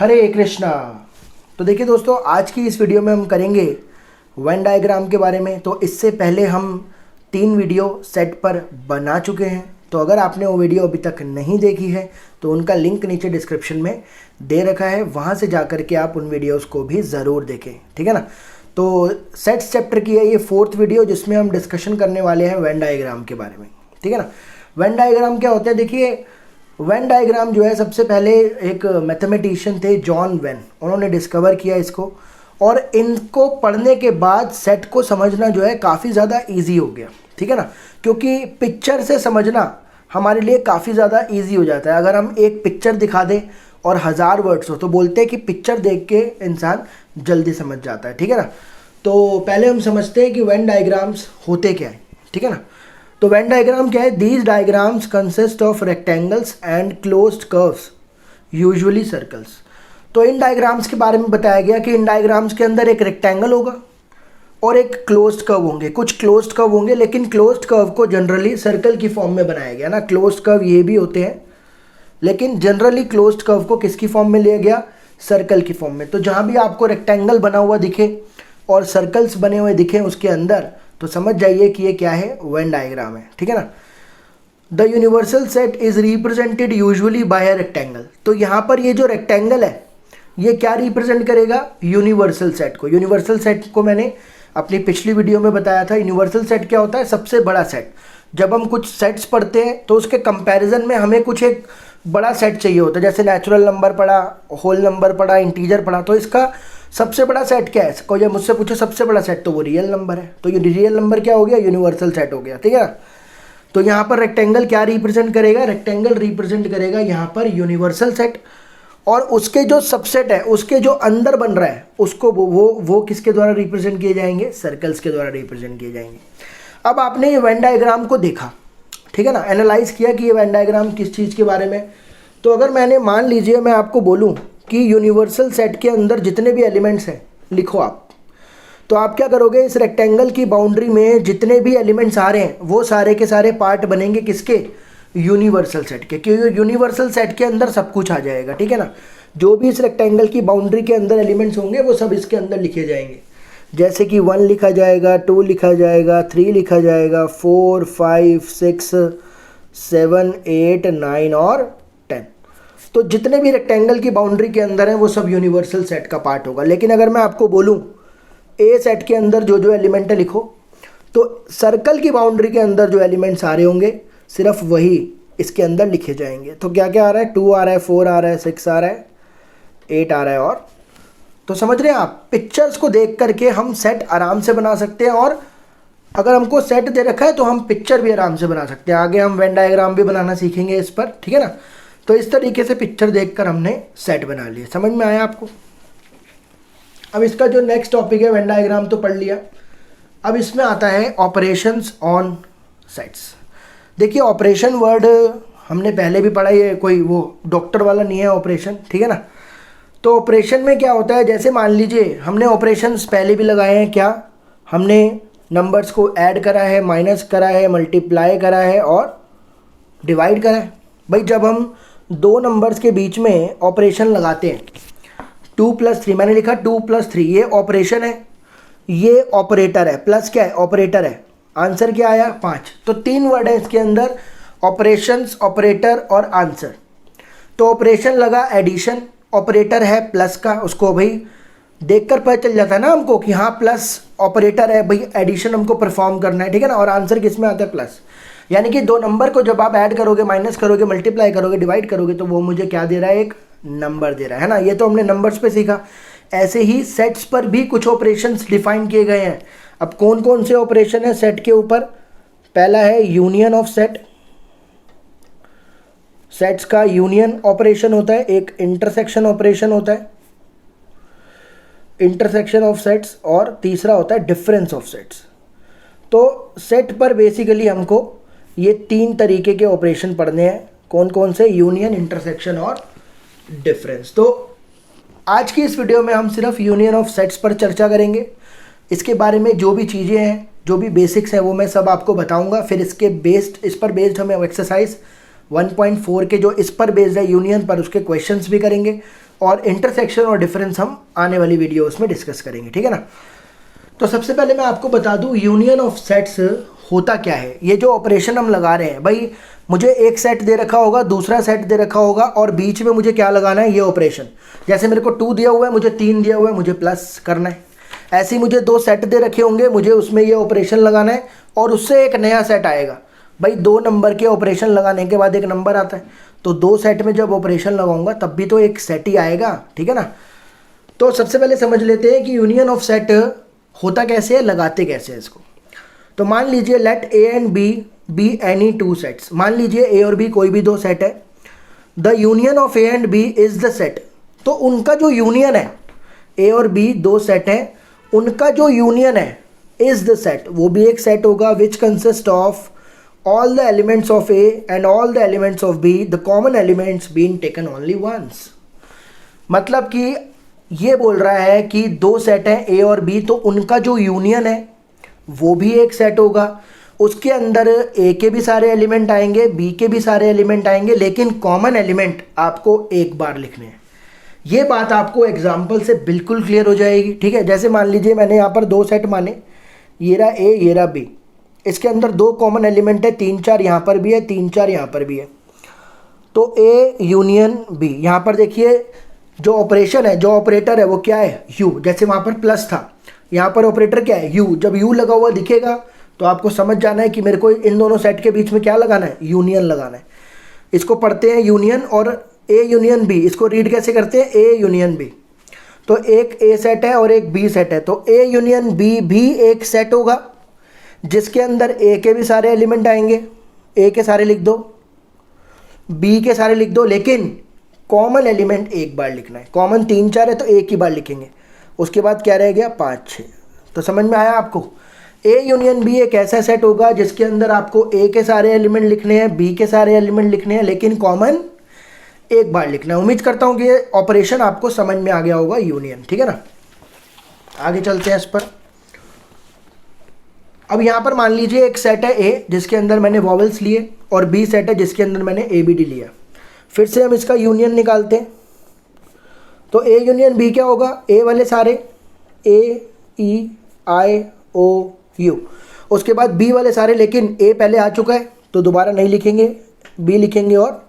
हरे कृष्णा। तो देखिए दोस्तों, आज की इस वीडियो में हम करेंगे वेन डायग्राम के बारे में। तो इससे पहले हम 3 वीडियो सेट पर बना चुके हैं। तो अगर आपने वो वीडियो अभी तक नहीं देखी है तो उनका लिंक नीचे डिस्क्रिप्शन में दे रखा है, वहाँ से जा कर के आप उन वीडियोस को भी ज़रूर देखें, ठीक है ना। तो सेट्स चैप्टर की है ये 4th वीडियो, जिसमें हम डिस्कशन करने वाले हैं वेन डायग्राम के बारे में, ठीक है ना। वेन डायग्राम क्या होता है? देखिए, वेन डायग्राम जो है, सबसे पहले एक मैथमेटिशियन थे जॉन वेन, उन्होंने डिस्कवर किया इसको। और इनको पढ़ने के बाद सेट को समझना जो है काफ़ी ज़्यादा इजी हो गया, ठीक है ना। क्योंकि पिक्चर से समझना हमारे लिए काफ़ी ज़्यादा इजी हो जाता है। अगर हम एक पिक्चर दिखा दें और 1000 वर्ड्स हो तो बोलते हैं कि पिक्चर देख के इंसान जल्दी समझ जाता है, ठीक है ना। तो पहले हम समझते हैं कि वेन डायग्राम्स होते क्या है, ठीक है ना। तो वेन डायग्राम क्या है? These diagrams consist of rectangles and closed curves, usually circles. तो इन डायग्राम्स के बारे में बताया गया कि इन डायग्राम्स के अंदर एक रेक्टेंगल होगा और एक क्लोज्ड कर्व होंगे। कुछ क्लोज्ड कर्व होंगे, लेकिन क्लोज्ड कर्व को जनरली सर्कल की फॉर्म में बनाया गया ना। क्लोज्ड कर्व ये भी होते हैं, लेकिन जनरली क्लोज्ड कर्व को किसकी फॉर्म में लिया गया? सर्कल की फॉर्म में। तो जहाँ भी आपको रेक्टेंगल बना हुआ दिखे और सर्कल्स बने हुए दिखे उसके अंदर, तो समझ जाइए कि ये क्या है? वेन डायग्राम है, ठीक है ना। The universal set is represented usually by a rectangle. तो यहाँ पर ये जो रेक्टेंगल है ये क्या रिप्रेजेंट करेगा? यूनिवर्सल सेट को। यूनिवर्सल सेट को मैंने अपनी पिछली वीडियो में बताया था। यूनिवर्सल सेट क्या होता है? सबसे बड़ा सेट। जब हम कुछ सेट्स पढ़ते हैं तो उसके कंपैरिजन में हमें कुछ एक बड़ा सेट चाहिए होता है। जैसे नेचुरल नंबर पढ़ा, होल नंबर पढ़ा, इंटीजर पढ़ा, तो इसका सबसे बड़ा सेट क्या है? कोई मुझसे पूछे सबसे बड़ा सेट, तो वो रियल नंबर है। तो ये रियल नंबर क्या हो गया? यूनिवर्सल सेट हो गया, ठीक है ना। तो यहाँ पर रेक्टेंगल क्या रिप्रेजेंट करेगा? रेक्टेंगल रिप्रेजेंट करेगा यहाँ पर यूनिवर्सल सेट। और उसके जो सबसेट है, उसके जो अंदर बन रहा है, उसको वो किसके द्वारा रिप्रेजेंट किए जाएंगे? सर्कल्स के द्वारा रिप्रेजेंट किए जाएंगे। अब आपने ये वेन डायग्राम को देखा, ठीक है ना, एनालाइज किया कि ये वेन डायग्राम किस चीज़ के बारे में। तो अगर मैंने, मान लीजिए मैं आपको बोलूँ कि यूनिवर्सल सेट के अंदर जितने भी एलिमेंट्स हैं लिखो आप, तो आप क्या करोगे? इस रेक्टेंगल की बाउंड्री में जितने भी एलिमेंट्स आ रहे हैं वो सारे के सारे पार्ट बनेंगे किसके? यूनिवर्सल सेट के। क्योंकि यूनिवर्सल सेट के अंदर सब कुछ आ जाएगा, ठीक है ना। जो भी इस रेक्टेंगल की बाउंड्री के अंदर एलिमेंट्स होंगे वो सब इसके अंदर लिखे जाएंगे। जैसे कि 1 लिखा जाएगा, 2 लिखा जाएगा, 3 लिखा जाएगा, 4, 5, 6, 7, 8, 9 और 10। तो जितने भी रेक्टेंगल की बाउंड्री के अंदर हैं वो सब यूनिवर्सल सेट का पार्ट होगा। लेकिन अगर मैं आपको बोलूं ए सेट के अंदर जो जो एलिमेंट है लिखो, तो सर्कल की बाउंड्री के अंदर जो एलिमेंट्स आ रहे होंगे सिर्फ वही इसके अंदर लिखे जाएंगे। तो क्या क्या आ रहा है? 2 आ रहा है, 4 आ रहा है, 6 आ रहा है, 8 आ रहा है। और तो समझ रहे हैं आप, पिक्चर्स को देख करके हम सेट आराम से बना सकते हैं। और अगर हमको सेट दे रखा है तो हम पिक्चर भी आराम से बना सकते हैं। आगे हम वेन डायग्राम भी बनाना सीखेंगे इस पर, ठीक है ना। तो इस तरीके से पिक्चर देखकर हमने सेट बना लिया। समझ में आया आपको? अब इसका जो नेक्स्ट टॉपिक है, वेन डायग्राम तो पढ़ लिया। अब इसमें आता है ऑपरेशंस ऑन सेट्स। देखिए, ऑपरेशन वर्ड हमने पहले भी पढ़ा, ये कोई वो डॉक्टर वाला नहीं है ऑपरेशन, ठीक है ना। तो ऑपरेशन में क्या होता है? जैसे मान लीजिए हमने ऑपरेशंस पहले भी लगाए हैं। क्या? हमने नंबर्स को ऐड करा है, माइनस करा है, मल्टीप्लाई करा है और डिवाइड करा है। भाई, जब हम 2 नंबर्स के बीच में ऑपरेशन लगाते हैं, 2 + 3, मैंने लिखा 2 + 3, ये ऑपरेशन है, ये ऑपरेटर है। प्लस क्या है? ऑपरेटर है। आंसर क्या आया? 5। तो 3 वर्ड है इसके अंदर, ऑपरेशंस, ऑपरेटर और आंसर। तो ऑपरेशन लगा एडिशन, ऑपरेटर है प्लस का, उसको भाई देखकर पता चल जाता है ना हमको कि हाँ प्लस ऑपरेटर है, भाई एडिशन हमको परफॉर्म करना है, ठीक है ना। और आंसर किस में आता है? प्लस। यानी कि 2 नंबर को जब आप ऐड करोगे, माइनस करोगे, मल्टीप्लाई करोगे, डिवाइड करोगे, तो वो मुझे क्या दे रहा है? एक नंबर दे रहा है ना। ये तो हमने नंबर्स पे सीखा। ऐसे ही सेट्स पर भी कुछ ऑपरेशंस डिफाइन किए गए हैं। अब कौन कौन से ऑपरेशन है सेट के ऊपर? पहला है यूनियन ऑफ सेट। सेट्स का यूनियन ऑपरेशन होता है। एक इंटरसेक्शन ऑपरेशन होता है, इंटरसेक्शन ऑफ सेट्स। और तीसरा होता है डिफरेंस ऑफ सेट्स। तो सेट पर बेसिकली हमको ये 3 तरीके के ऑपरेशन पढ़ने हैं। कौन कौन से? यूनियन, इंटरसेक्शन और डिफरेंस। तो आज की इस वीडियो में हम सिर्फ यूनियन ऑफ सेट्स पर चर्चा करेंगे। इसके बारे में जो भी चीज़ें हैं, जो भी बेसिक्स हैं, वो मैं सब आपको बताऊंगा। फिर इस पर बेस्ड हम एक्सरसाइज 1.4 के जो इस पर बेस्ड है यूनियन पर, उसके क्वेश्चंस भी करेंगे। और इंटरसेक्शन और डिफरेंस हम आने वाली वीडियोस में डिस्कस करेंगे, ठीक है ना। तो सबसे पहले मैं आपको बता दूं यूनियन ऑफ सेट्स होता क्या है। ये जो ऑपरेशन हम लगा रहे हैं भाई, मुझे एक सेट दे रखा होगा, दूसरा सेट दे रखा होगा और बीच में मुझे क्या लगाना है, ये ऑपरेशन। जैसे मेरे को 2 दिया हुआ है, मुझे 3 दिया हुआ है, मुझे प्लस करना है। ऐसे ही मुझे 2 सेट दे रखे होंगे, मुझे उसमें ये ऑपरेशन लगाना है और उससे एक नया सेट आएगा। भाई 2 नंबर के ऑपरेशन लगाने के बाद एक नंबर आता है, तो 2 सेट में जब ऑपरेशन लगाऊंगा तब भी तो एक सेट ही आएगा, ठीक है ना। तो सबसे पहले समझ लेते हैं कि यूनियन ऑफ सेट होता कैसे है, लगाते कैसे है इसको। तो मान लीजिए let A and B any 2 sets. मान लीजिए ए और बी कोई भी 2 सेट है। The union of A and B is the set. तो उनका जो यूनियन है, ए और बी 2 सेट है, उनका जो यूनियन है इज द सेट, वो भी एक सेट होगा which consist of all the elements of A and all the elements of B, the common elements being taken only once। मतलब कि ये बोल रहा है कि 2 सेट हैं A और B, तो उनका जो यूनियन है वो भी एक सेट होगा। उसके अंदर A के भी सारे एलिमेंट आएंगे, B के भी सारे एलिमेंट आएंगे, लेकिन कॉमन एलिमेंट आपको एक बार लिखने हैं। ये बात आपको एग्जाम्पल से बिल्कुल क्लियर हो जाएगी, ठीक है। जैसे मान लीजिए मैंने यहाँ पर 2 सेट माने, ये रहा A, ये रहा B। इसके अंदर 2 कॉमन एलिमेंट है, 3 4 यहाँ पर भी है, 3 4 यहाँ पर भी है। तो A यूनियन B, यहाँ पर देखिए जो ऑपरेशन है, जो ऑपरेटर है वो क्या है, U। जैसे वहाँ पर प्लस था, यहाँ पर ऑपरेटर क्या है, U। जब U लगा हुआ दिखेगा तो आपको समझ जाना है कि मेरे को इन दोनों सेट के बीच में क्या लगाना है, यूनियन लगाना है। इसको पढ़ते हैं यूनियन, और A यूनियन B, इसको रीड कैसे करते हैं, A यूनियन B। तो एक A सेट है और एक B सेट है, तो A यूनियन B भी एक सेट होगा जिसके अंदर A के भी सारे एलिमेंट आएंगे। A के सारे लिख दो, B के सारे लिख दो, लेकिन कॉमन एलिमेंट एक बार लिखना है। कॉमन 3 4 है तो एक ही बार लिखेंगे। उसके बाद क्या रह गया, 5 6। तो समझ में आया आपको। A यूनियन B एक ऐसा सेट होगा जिसके अंदर आपको A के सारे एलिमेंट लिखने हैं, B के सारे एलिमेंट लिखने हैं, लेकिन कॉमन एक बार लिखना है। उम्मीद करता हूँ कि ये ऑपरेशन आपको समझ में आ गया होगा, यूनियन, ठीक है ना। आगे चलते हैं इस पर। अब यहाँ पर मान लीजिए एक सेट है A जिसके अंदर मैंने वॉवल्स लिए, और B सेट है जिसके अंदर मैंने ABD लिया। फिर से हम इसका यूनियन निकालते हैं। तो A यूनियन B क्या होगा, A वाले सारे A E I O U, उसके बाद B वाले सारे, लेकिन A पहले आ चुका है तो दोबारा नहीं लिखेंगे, B लिखेंगे और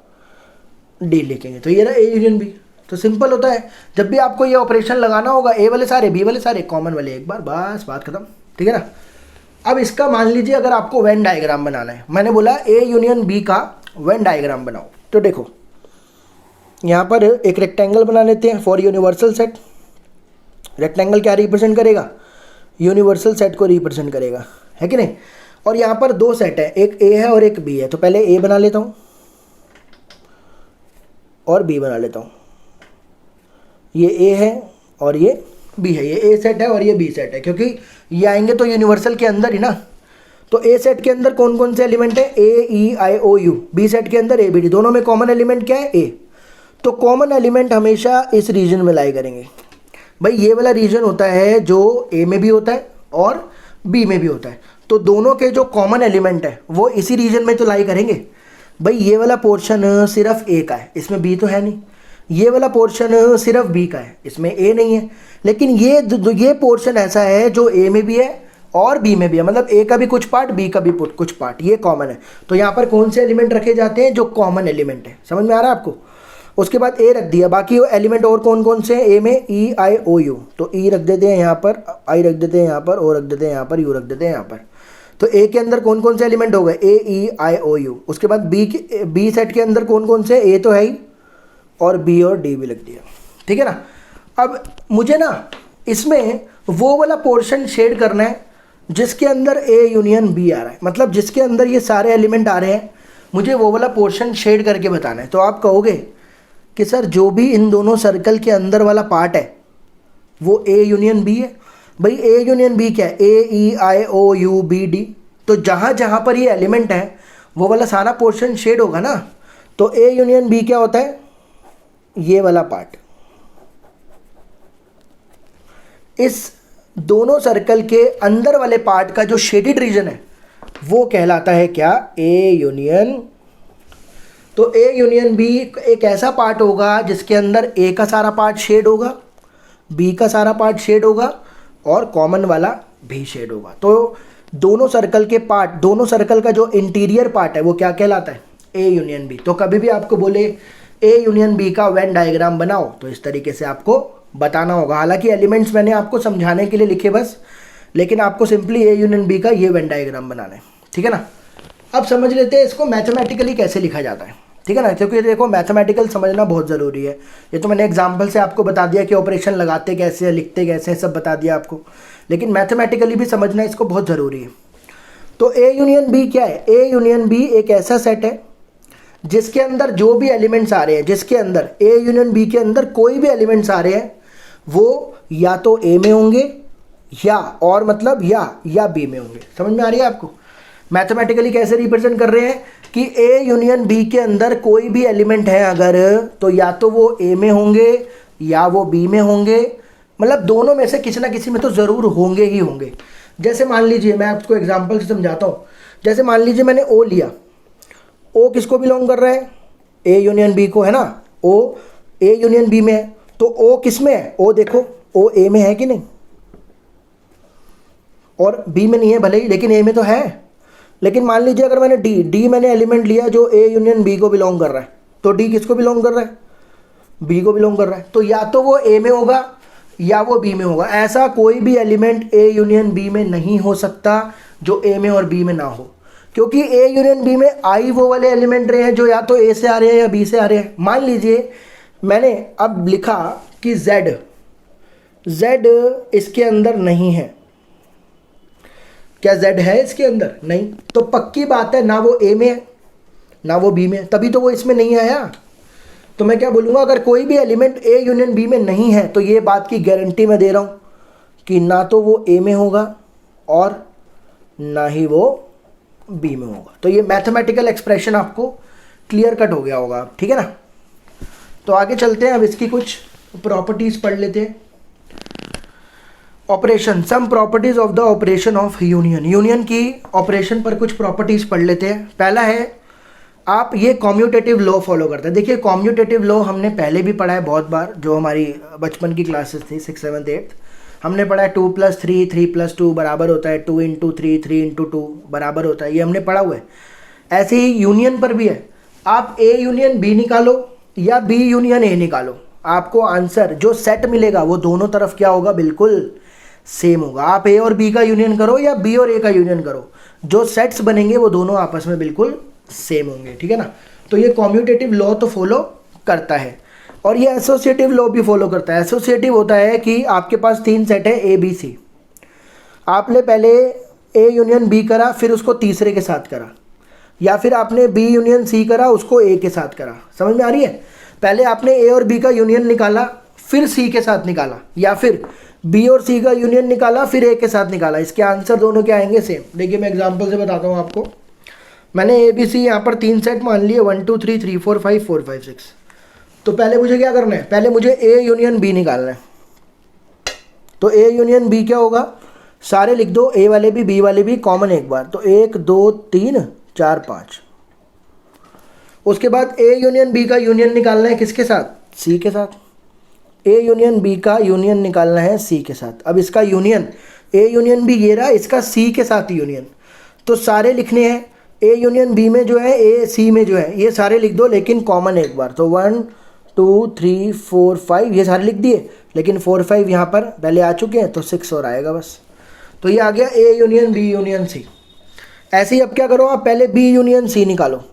D लिखेंगे। तो ये रहा A यूनियन B। तो सिंपल होता है, जब भी आपको ये ऑपरेशन लगाना होगा, A वाले सारे B वाले सारे, कॉमन वाले एक बार, बस बात खत्म, ठीक है ना। अब इसका मान लीजिए अगर आपको वेन डायग्राम बनाना है, मैंने बोला A यूनियन B का वेन डायग्राम बनाओ। तो देखो यहाँ पर एक रेक्टेंगल बना लेते हैं फॉर यूनिवर्सल सेट। रेक्टेंगल क्या रिप्रेजेंट करेगा, यूनिवर्सल सेट को रिप्रेजेंट करेगा, है कि नहीं। और यहाँ पर 2 सेट है, एक A है और एक B है। तो पहले A बना लेता हूँ और B बना लेता हूँ। ये A है और ये B है, ये A सेट है और ये B सेट है, क्योंकि ये आएंगे तो यूनिवर्सल के अंदर ही ना। तो A सेट के अंदर कौन कौन से एलिमेंट है, A E I O U। B set के अंदर ABD। दोनों में कॉमन एलिमेंट क्या है, A। तो कॉमन एलिमेंट हमेशा इस रीजन में लाई करेंगे। भाई ये वाला रीजन होता है जो A में भी होता है और B में भी होता है, तो दोनों के जो कॉमन एलिमेंट है वो इसी रीजन में तो लाई करेंगे। भाई ये वाला पोर्शन सिर्फ A का है, इसमें B तो है नहीं। ये वाला पोर्शन सिर्फ B का है, इसमें A नहीं है। लेकिन ये पोर्शन ऐसा है जो A में भी है और B में भी है, मतलब A का भी कुछ पार्ट, B का भी कुछ पार्ट, ये कॉमन है। तो यहाँ पर कौन से एलिमेंट रखे जाते हैं, जो कॉमन एलिमेंट है। समझ में आ रहा है आपको। उसके बाद A रख दिया, बाकी एलिमेंट और कौन कौन से हैं A में, E I O U। तो E रख देते हैं यहाँ पर, I रख देते हैं यहाँ पर, O रख देते हैं यहाँ पर, U रख देते हैं यहाँ पर। तो A के अंदर कौन कौन से एलिमेंट हो गए, A E I O U। उसके बाद B सेट के अंदर कौन कौन से, A तो है ही, और B और D भी लग दिया, ठीक है ना। अब मुझे ना इसमें वो वाला पोर्शन शेड करना है जिसके अंदर A यूनियन B आ रहा है, मतलब जिसके अंदर ये सारे एलिमेंट आ रहे हैं, मुझे वो वाला पोर्शन शेड करके बताना है। तो आप कहोगे कि सर जो भी इन दोनों सर्कल के अंदर वाला पार्ट है वो A यूनियन B है। भाई A यूनियन B क्या है, A E I O U B D। तो जहाँ जहाँ पर ये एलिमेंट है वो वाला सारा पोर्शन शेड होगा ना। तो A यूनियन B क्या होता है, ये वाला पार्ट। इस दोनों सर्कल के अंदर वाले पार्ट का जो शेडेड रीजन है वो कहलाता है क्या, A यूनियन तो ए यूनियन बी एक ऐसा पार्ट होगा जिसके अंदर ए का सारा पार्ट शेड होगा, बी का सारा पार्ट शेड होगा और कॉमन वाला भी शेड होगा। तो दोनों सर्कल के पार्ट, दोनों सर्कल का जो इंटीरियर पार्ट है वो क्या कहलाता है? A union B. तो कभी भी आपको बोले ए यूनियन बी का वेन डायग्राम बनाओ तो इस तरीके से आपको बताना होगा। हालांकि एलिमेंट्स मैंने आपको समझाने के लिए लिखे बस, लेकिन आपको सिंपली ए यूनियन बी का ये वेन डायग्राम बनाना है, ठीक है ना। अब समझ लेते हैं इसको मैथमेटिकली कैसे लिखा जाता है, ठीक है ना, क्योंकि देखो मैथमेटिकल समझना बहुत ज़रूरी है। ये तो मैंने एग्जाम्पल से आपको बता दिया कि ऑपरेशन लगाते कैसे, लिखते कैसे हैं, सब बता दिया आपको, लेकिन मैथमेटिकली भी समझना इसको बहुत ज़रूरी है। तो ए यूनियन बी क्या है? ए यूनियन बी एक ऐसा सेट है जिसके अंदर जो भी एलिमेंट्स आ रहे हैं, जिसके अंदर ए यूनियन बी के अंदर कोई भी एलिमेंट्स आ रहे हैं वो या तो ए में होंगे या और मतलब या बी में होंगे। समझ में आ रही है आपको? मैथमेटिकली कैसे रिप्रेजेंट कर रहे हैं कि ए यूनियन बी के अंदर कोई भी एलिमेंट है अगर, तो या तो वो ए में होंगे या वो बी में होंगे, मतलब दोनों में से किसी ना किसी में तो ज़रूर होंगे ही होंगे। जैसे मान लीजिए, मैं आपको एग्जांपल से समझाता हूँ। जैसे मान लीजिए मैंने ओ लिया, ओ किसको बिलोंग कर रहा है? ए यूनियन बी को, है ना। ओ ए यूनियन बी में है, तो ओ किस में है? ओ देखो, ओ ए में है कि नहीं? और बी में नहीं है भले ही, लेकिन ए में तो है। लेकिन मान लीजिए अगर मैंने डी मैंने एलिमेंट लिया जो ए यूनियन बी को बिलोंग कर रहा है, तो डी किसको बिलोंग कर रहा है? बी को बिलोंग कर रहा है। तो या तो वो ए में होगा या वो बी में होगा। ऐसा कोई भी एलिमेंट ए यूनियन बी में नहीं हो सकता जो ए में और बी में ना हो, क्योंकि ए यूनियन बी में आई वो वाले एलिमेंट रहे हैं जो या तो ए से आ रहे हैं या बी से आ रहे हैं। मान लीजिए मैंने अब लिखा कि Z इसके अंदर नहीं है। क्या Z है इसके अंदर? नहीं। तो पक्की बात है ना वो ए में है ना वो बी में है, तभी तो वो इसमें नहीं आया। तो मैं क्या बोलूँगा, अगर कोई भी एलिमेंट ए यूनियन बी में नहीं है तो ये बात की गारंटी मैं दे रहा हूँ कि ना तो वो ए में होगा और ना ही वो बी में होगा। तो ये मैथमेटिकल एक्सप्रेशन आपको क्लियर कट हो गया होगा, ठीक है ना। तो आगे चलते हैं, अब इसकी कुछ प्रॉपर्टीज़ पढ़ लेते हैं। Operation, some properties of the operation of union. Union की ऑपरेशन पर कुछ प्रॉपर्टीज पढ़ लेते हैं। पहला है, आप ये कॉम्यूटेटिव लॉ फॉलो करते हैं। देखिए कॉम्यूटेटिव लॉ हमने पहले भी पढ़ा है बहुत बार, जो हमारी बचपन की क्लासेस थी 6th 7th 8th, हमने पढ़ा है 2 + 3 3 + 2 बराबर होता है 2 × 3 3 × 2 बराबर होता है, ये हमने पढ़ा हुआ है। ऐसे ही यूनियन पर भी है। आप ए यूनियन बी निकालो या बी यूनियन ए निकालो, आपको आंसर जो सेट मिलेगा वो दोनों तरफ क्या होगा? बिल्कुल सेम होगा। आप ए और बी का यूनियन करो या बी और ए का यूनियन करो, जो सेट्स बनेंगे वो दोनों आपस में बिल्कुल सेम होंगे, ठीक है ना। तो ये कॉम्यूटेटिव लॉ तो फॉलो करता है और ये एसोसिएटिव लॉ भी फॉलो करता है। एसोसिएटिव होता है कि आपके पास 3 सेट है ए बी सी, आपने पहले ए यूनियन बी करा फिर उसको तीसरे के साथ करा, या फिर आपने बी यूनियन सी करा उसको ए के साथ करा। समझ में आ रही है? पहले आपने ए और बी का यूनियन निकाला फिर सी के साथ निकाला, या फिर बी और सी का यूनियन निकाला फिर ए के साथ निकाला। इसके आंसर दोनों क्या आएंगे? सेम। देखिए मैं एग्जांपल से बताता हूँ आपको। मैंने ए बी सी यहाँ पर 3 सेट मान लिए, 1 2 3 3 4 5 4 5 6। तो पहले मुझे क्या करना है? पहले मुझे ए यूनियन बी निकालना है। तो ए यूनियन बी क्या होगा? सारे लिख दो, ए वाले भी बी वाले भी कॉमन एक बार। तो 1 2 3 4 5। उसके बाद ए यूनियन बी का यूनियन निकालना है किसके साथ? सी के साथ। ए यूनियन बी का यूनियन निकालना है सी के साथ। अब इसका यूनियन, ए यूनियन बी ये रहा, इसका सी के साथ यूनियन। तो सारे लिखने हैं, ए यूनियन बी में जो है, ए सी में जो है, ये सारे लिख दो लेकिन कॉमन एक बार। तो 1 2 3 4 5 ये सारे लिख दिए, लेकिन 4 5 यहाँ पर पहले आ चुके हैं तो 6 और आएगा बस। तो ये आ गया A union B union C. ऐसे ही अब क्या करो, आप पहले बी यूनियन सी निकालो।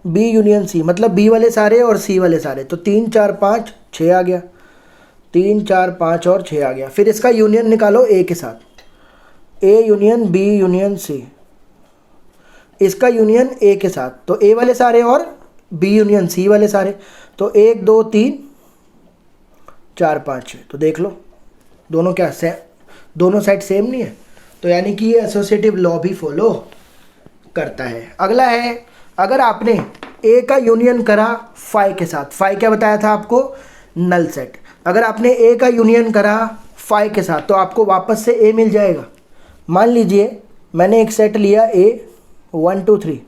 बी यूनियन सी मतलब बी वाले सारे और सी वाले सारे। तो 3 4 5 6 आ गया, 3 4 5 और 6 आ गया। फिर इसका यूनियन निकालो ए के साथ, A union B union C. इसका यूनियन ए के साथ, तो ए वाले सारे और बी यूनियन सी वाले सारे। तो 1 2 3 4 5 6। तो देख लो दोनों क्या दोनों साइड सेम नहीं है। तो यानी कि ये एसोसिएटिव लॉ भी फॉलो करता है। अगला है, अगर आपने ए का यूनियन करा फाई के साथ, फाई क्या बताया था आपको? Null set. अगर आपने ए का यूनियन करा फाई के साथ तो आपको वापस से ए मिल जाएगा। मान लीजिए मैंने एक सेट लिया ए 1 2 3,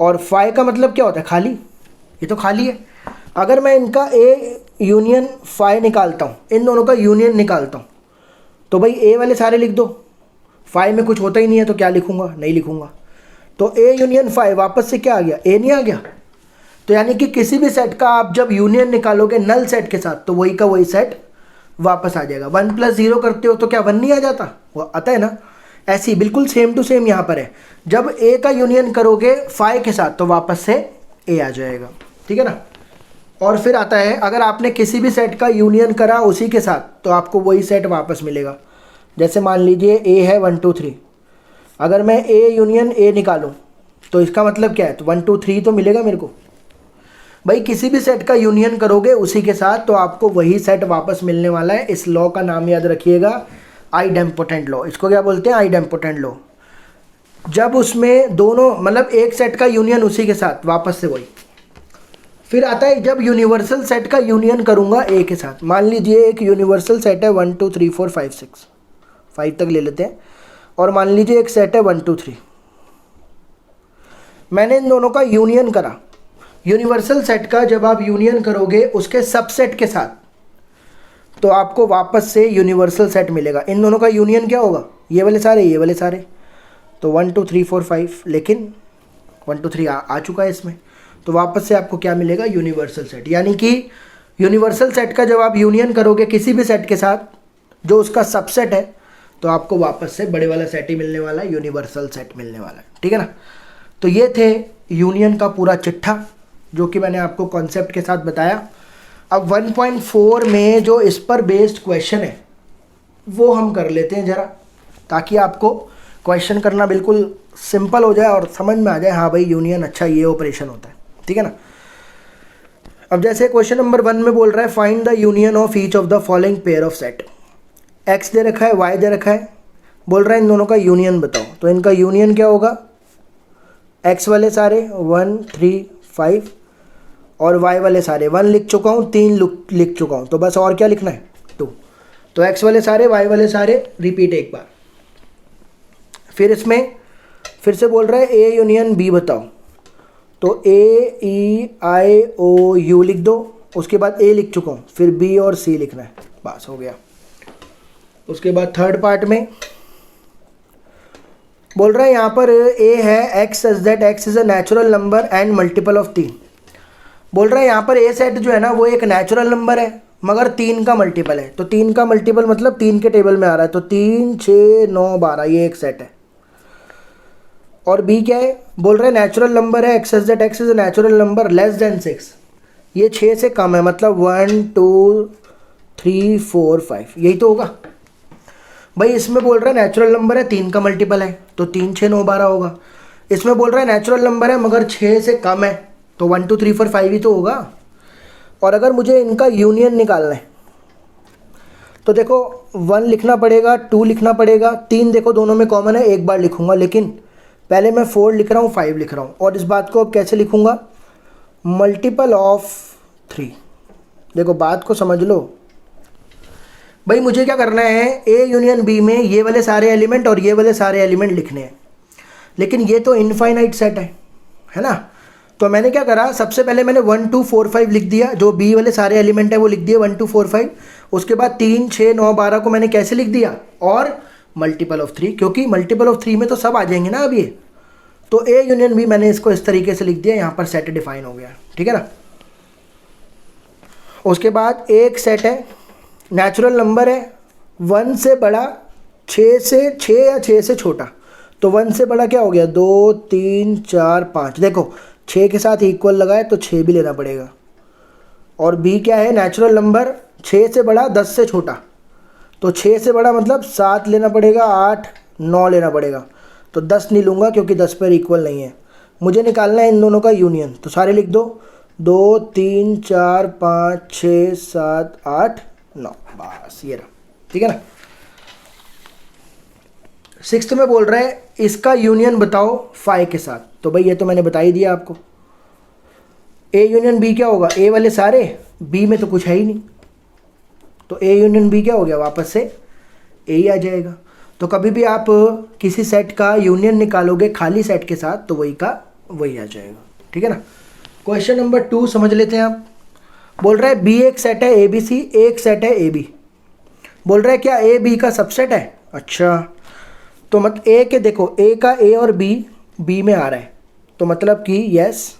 और फाई का मतलब क्या होता है, खाली, ये तो खाली है। अगर मैं इनका ए यूनियन फाई निकालता हूँ, इन दोनों का यूनियन निकालता हूँ, तो भाई ए वाले सारे लिख दो, फाई में कुछ होता ही नहीं है तो क्या लिखूँगा, नहीं लिखूँगा। तो ए यूनियन फाई वापस से क्या आ गया, ए नहीं आ गया। तो यानी कि किसी भी सेट का आप जब यूनियन निकालोगे नल सेट के साथ तो वही का वही सेट वापस आ जाएगा। 1 + 0 करते हो तो क्या 1 नहीं आ जाता, वो आता है ना। ऐसी बिल्कुल सेम टू सेम यहाँ पर है, जब ए का यूनियन करोगे फाई के साथ तो वापस से ए आ जाएगा, ठीक है ना। और फिर आता है अगर आपने किसी भी सेट का यूनियन करा उसी के साथ तो आपको वही सेट वापस मिलेगा। जैसे मान लीजिए ए है 1 2 3, अगर मैं ए यूनियन ए निकालूं तो इसका मतलब क्या है, तो 1 2 3 तो मिलेगा मेरे को। भाई किसी भी सेट का यूनियन करोगे उसी के साथ तो आपको वही सेट वापस मिलने वाला है। इस लॉ का नाम याद रखिएगा, आइडेम्पोटेंट लॉ। इसको क्या बोलते हैं, आइडेम्पोटेंट लॉ। जब उसमें दोनों मतलब एक सेट का यूनियन उसी के साथ वापस से वही। फिर आता है जब यूनिवर्सल सेट का यूनियन करूंगा ए के साथ। मान लीजिए एक यूनिवर्सल सेट है 1 2 3 4 5 6, 5 तक ले लेते हैं। और मान लीजिए एक सेट है 1 2 3, मैंने इन दोनों का यूनियन करा। यूनिवर्सल सेट का जब आप यूनियन करोगे उसके सबसेट के साथ तो आपको वापस से यूनिवर्सल सेट मिलेगा। इन दोनों का यूनियन क्या होगा, ये वाले सारे ये वाले सारे, तो 1 2 3 4 5, लेकिन 1 2 3 आ चुका है इसमें, तो वापस से आपको क्या मिलेगा, यूनिवर्सल सेट। यानी कि यूनिवर्सल सेट का जब आप यूनियन करोगे किसी भी सेट के साथ जो उसका सबसेट है तो आपको वापस से बड़े वाला सेट ही मिलने वाला है, यूनिवर्सल सेट मिलने वाला है, ठीक है ना। तो ये थे यूनियन का पूरा चिट्ठा जो कि मैंने आपको कॉन्सेप्ट के साथ बताया। अब 1.4 में जो इस पर बेस्ड क्वेश्चन है वो हम कर लेते हैं ज़रा, ताकि आपको क्वेश्चन करना बिल्कुल सिंपल हो जाए और समझ में आ जाए, हाँ भाई यूनियन अच्छा ये ऑपरेशन होता है, ठीक है ना। अब जैसे क्वेश्चन नंबर 1 में बोल रहा है find the union of each of the following pair of set. X दे रखा है, वाई दे रखा है, बोल रहा है इन दोनों का यूनियन बताओ। तो इनका यूनियन क्या होगा, एक्स वाले सारे 1 3 5 और वाई वाले सारे 1 लिख चुका हूँ, 3 लिख चुका हूँ, तो बस और क्या लिखना है 2। तो एक्स वाले सारे वाई वाले सारे रिपीट एक बार। फिर इसमें फिर से बोल रहा है ए यूनियन बी बताओ। तो ए ई आई ओ यू लिख दो, उसके बाद ए लिख चुका हूँ, फिर बी और सी लिखना है, बस हो गया। उसके बाद थर्ड पार्ट में बोल रहा है यहाँ पर ए है x such that x is a natural number and multiple of 3। बोल रहा है यहाँ पर ए सेट जो है ना वो एक नेचुरल नंबर है मगर 3 का मल्टीपल है। तो 3 का मल्टीपल मतलब 3 के टेबल में आ रहा है, तो 3 6 9 12 ये एक सेट है। और बी क्या है, बोल रहा है नेचुरल नंबर है x such that x is a natural number less than 6, ये 6 से कम है, मतलब 1 2 3 4 5, यही तो होगा भाई। इसमें बोल रहा है नेचुरल नंबर है 3 का मल्टीपल है तो 3 6 9 12 होगा। इसमें बोल रहा है नेचुरल नंबर है मगर 6 से कम है तो 1 2 3 4 5 ही तो होगा। और अगर मुझे इनका यूनियन निकालना है तो देखो 1 लिखना पड़ेगा, 2 लिखना पड़ेगा, 3 देखो दोनों में कॉमन है, एक बार लिखूंगा, लेकिन पहले मैं 4 लिख रहा हूँ 5 लिख रहा हूँ। और इस बात को अब कैसे लिखूंगा, मल्टीपल ऑफ 3। देखो बात को समझ लो भाई, मुझे क्या करना है ए यूनियन बी में ये वाले सारे एलिमेंट और ये वाले सारे एलिमेंट लिखने हैं, लेकिन ये तो इनफाइनाइट सेट है ना। तो मैंने क्या करा, सबसे पहले मैंने 1 2 4 5 लिख दिया, जो बी वाले सारे एलिमेंट है वो लिख दिए 1 2 4 5। उसके बाद 3 6 9 12 को मैंने कैसे लिख दिया, और मल्टीपल ऑफ 3, क्योंकि मल्टीपल ऑफ 3 में तो सब आ जाएंगे ना अब ये। तो ए यूनियन बी मैंने इसको इस तरीके से लिख दिया, यहाँ पर सेट डिफाइन हो गया, ठीक है ना। उसके बाद एक सेट है नेचुरल नंबर है 1 से बड़ा 6 या 6 से छोटा, तो 1 से बड़ा क्या हो गया 2 3 4 5, देखो 6 के साथ इक्वल लगाए तो 6 भी लेना पड़ेगा। और बी क्या है, नेचुरल नंबर 6 से बड़ा 10 से छोटा, तो 6 से बड़ा मतलब 7 लेना पड़ेगा, 8 9 लेना पड़ेगा, तो 10 नहीं लूँगा क्योंकि 10 पर इक्वल नहीं है। मुझे निकालना है इन दोनों का यूनियन, तो सारे लिख दो 2 3 4 5 6 7 8 9, बस ये रहा, ठीक है ना। 6th में बोल रहा है इसका यूनियन बताओ फाई के साथ। तो भाई ये तो मैंने बता ही दिया आपको, ए यूनियन बी क्या होगा, ए वाले सारे, बी में तो कुछ है ही नहीं, तो ए यूनियन बी क्या हो गया, वापस से ए ही आ जाएगा। तो कभी भी आप किसी सेट का यूनियन निकालोगे खाली सेट के साथ तो वही का वही आ जाएगा। ठीक है ना। क्वेश्चन नंबर 2 समझ लेते हैं आप। बोल रहा है बी एक सेट है, ए बी सी एक सेट है, ए बी। बोल रहा है क्या ए बी का सबसेट है। अच्छा, तो मत ए के देखो, ए का ए और बी में आ रहा है, तो मतलब कि यस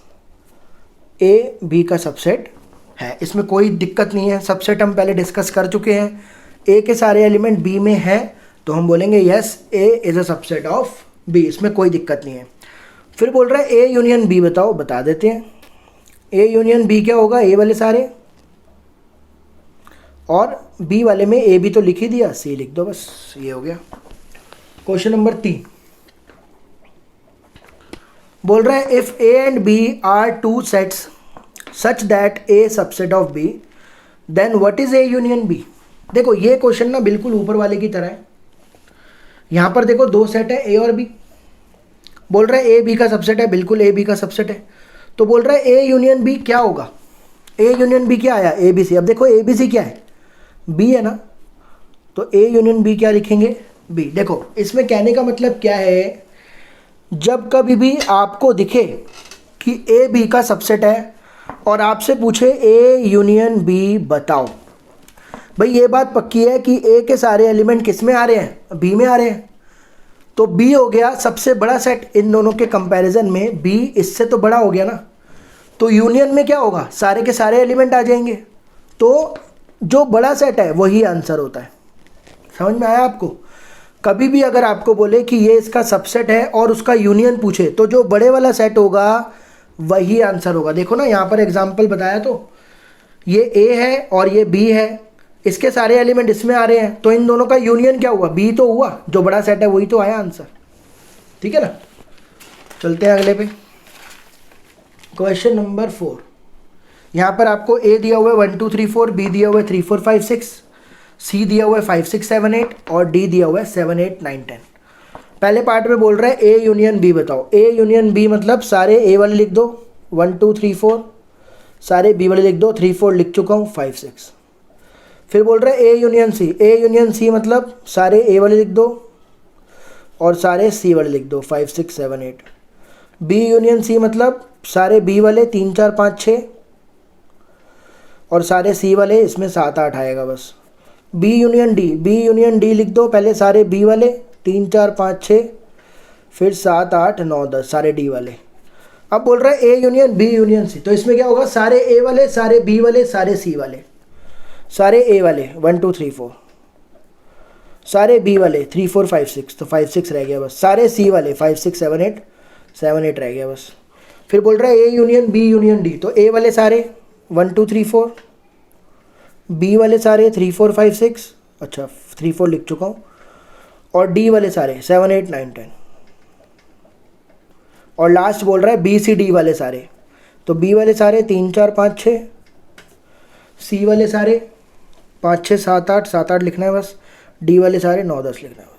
ए बी का सबसेट है, इसमें कोई दिक्कत नहीं है। सबसेट हम पहले डिस्कस कर चुके हैं, ए के सारे एलिमेंट बी में हैं तो हम बोलेंगे yes A is a subset of B, इसमें कोई दिक्कत नहीं है। फिर बोल रहा है ए यूनियन बी बताओ, बता देते हैं। ए यूनियन बी क्या होगा, ए वाले सारे और बी वाले में ए बी तो लिख ही दिया, सी लिख दो बस, ये हो गया। क्वेश्चन नंबर 3 बोल रहा है if A and B are two sets such that A subset of B then what is A union B. देखो ये क्वेश्चन ना बिल्कुल ऊपर वाले की तरह है। यहाँ पर देखो दो सेट है, ए और बी। बोल रहा है ए बी का सबसेट है, बिल्कुल ए बी का सबसेट है। तो बोल रहा है ए यूनियन बी क्या होगा, ए यूनियन बी क्या आया, ए बी सी। अब देखो ए बी सी क्या है, बी है ना, तो ए यूनियन बी क्या लिखेंगे, बी। देखो इसमें कहने का मतलब क्या है, जब कभी भी आपको दिखे कि ए बी का सबसेट है और आपसे पूछे ए यूनियन बी बताओ, भाई ये बात पक्की है कि ए के सारे एलिमेंट किस में आ रहे हैं, बी में आ रहे हैं। तो बी हो गया सबसे बड़ा सेट इन दोनों के कंपैरिजन में, बी इससे तो बड़ा हो गया ना। तो यूनियन में क्या होगा, सारे के सारे एलिमेंट आ जाएंगे, तो जो बड़ा सेट है वही आंसर होता है। समझ में आया आपको। कभी भी अगर आपको बोले कि ये इसका सबसेट है और उसका यूनियन पूछे, तो जो बड़े वाला सेट होगा वही आंसर होगा। देखो ना यहाँ पर एग्जाम्पल बताया, तो ये ए है और ये बी है, इसके सारे एलिमेंट इसमें आ रहे हैं, तो इन दोनों का यूनियन क्या हुआ, बी तो हुआ, जो बड़ा सेट है वही तो आया आंसर। ठीक है ना। चलते हैं अगले पे। क्वेश्चन नंबर 4, यहाँ पर आपको ए दिया हुआ है 1 2 3 4, बी दिया हुआ है 3 4 5 6, सी दिया हुआ है 5 6 7 8 और डी दिया हुआ है 7 8 9 10। पहले पार्ट में बोल रहा है ए यूनियन बी बताओ। ए यूनियन बी मतलब सारे ए वाले लिख दो, 1 2 3 4, सारे बी वाले लिख दो, 3 4 लिख चुका हूँ, 5 6। फिर बोल रहा है A union C. A union C मतलब सारे ए वाले लिख दो और सारे सी वाले लिख दो, 5 6 7 8। बी यूनियन सी मतलब सारे बी वाले 3 4 5 6 और सारे सी वाले, इसमें 7 8 आएगा बस। B union D. B union D लिख दो, पहले सारे बी वाले 3 4 5 6, फिर 7 8 9 10 सारे डी वाले। अब बोल रहा है A union B union C, तो इसमें क्या होगा, सारे ए वाले, सारे बी वाले, सारे सी वाले, सारे ए वाले 1 2 3 4, सारे बी वाले 3 4 5 6, तो 5 6 रह गया बस। सारे सी वाले 5 6 7 8, 7 8 रह गया बस। फिर बोल रहा है A union B union D, तो ए वाले सारे 1 2 3 4, बी वाले सारे 3 4 5 6, अच्छा 3 4 लिख चुका हूँ, और डी वाले सारे 7 8 9 10। और लास्ट बोल रहा है बी सी डी वाले सारे, तो बी वाले सारे 3 4 5 6, सी वाले सारे 5 6 7 8, 7 8 लिखना है बस, डी वाले सारे 9 10 लिखना है बस।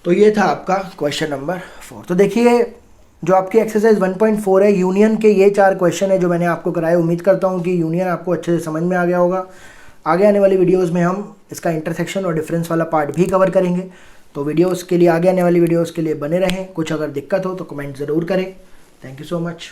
तो ये था आपका क्वेश्चन नंबर 4। तो देखिए जो आपकी एक्सरसाइज 1.4 है, यूनियन के ये 4 क्वेश्चन है जो मैंने आपको कराए। उम्मीद करता हूँ कि यूनियन आपको अच्छे से समझ में आ गया होगा। आगे आने वाली वीडियोस में हम इसका इंटरसेक्शन और डिफरेंस वाला पार्ट भी कवर करेंगे। तो वीडियोस के लिए, आगे आने वाली वीडियोस के लिए बने रहें। कुछ अगर दिक्कत हो तो कमेंट ज़रूर करें। Thank you so much.